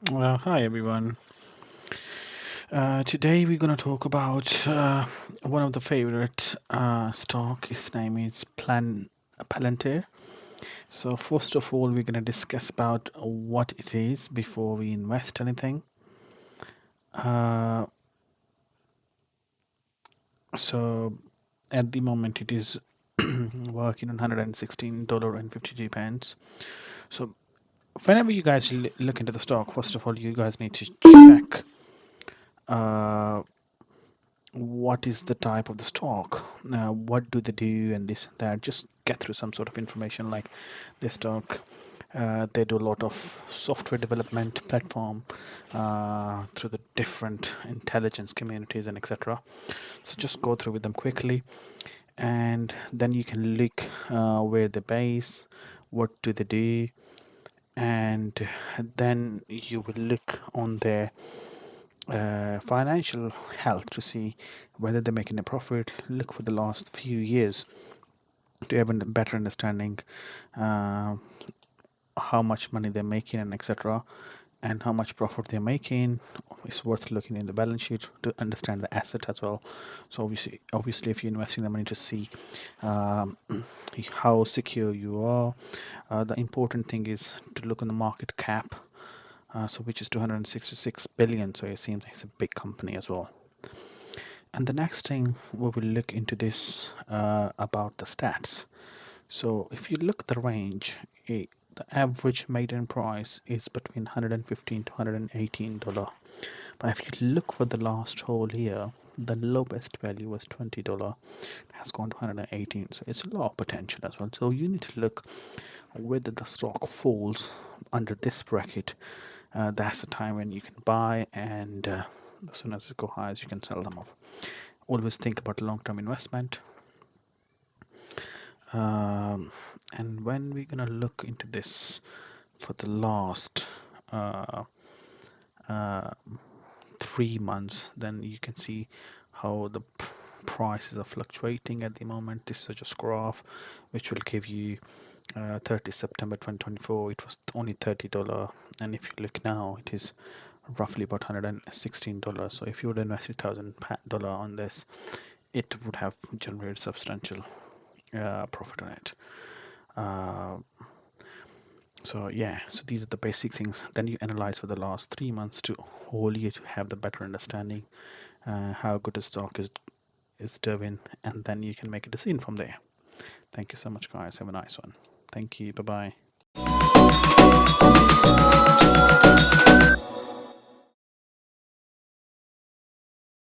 Hi everyone. Today we're gonna talk about one of the favorite stock. His name is Palantir. So first of all, we're gonna discuss about what it is before we invest anything. Uh, so at the moment, it is working on $116.52. So whenever you guys look into the stock, first of all, you guys need to check. Uh, what is the type of the stock, what do they do, and this and that. Just get through some sort of information like this stock. They do a lot of software development platform through the different intelligence communities and etc. So just go through with them quickly, and then you can look where they're based, what do they do, and then you will look on their financial health to see whether they're making a profit. Look for the last few years to have a better understanding uh, how much money they're making and etc. and how much profit they're making. It's worth looking in the balance sheet to understand the asset as well. So obviously, if you're investing the money to see um, how secure you are, the important thing is to look on the market cap. So which is 266 billion. So it seems like it's a big company as well. And the next thing we will look into this about the stats. So if you look at the range, the average maiden price is between 115 to $118. But if you look for the last whole year, the lowest value was $20. It has gone to 118. So it's a lot of potential as well. So you need to look whether the stock falls under this bracket. That's the time when you can buy, and as soon as it go high, you can sell them off. Always think about long-term investment. Um, and when we're gonna look into this for the last uh, uh, 3 months, then you can see how the prices are fluctuating at the moment. This is just graph which will give you 30 September 2024. It was only $30, and if you look now, it is roughly about $116. So if you would invest $1,000 on this, it would have generated substantial profit on it. Uh, so yeah, so these are the basic things. Then you analyze for the last 3 months to whole year to have the better understanding how good a stock is doing, and then you can make a decision from there. Thank you so much, guys. Have a nice one. Thank you. Bye bye.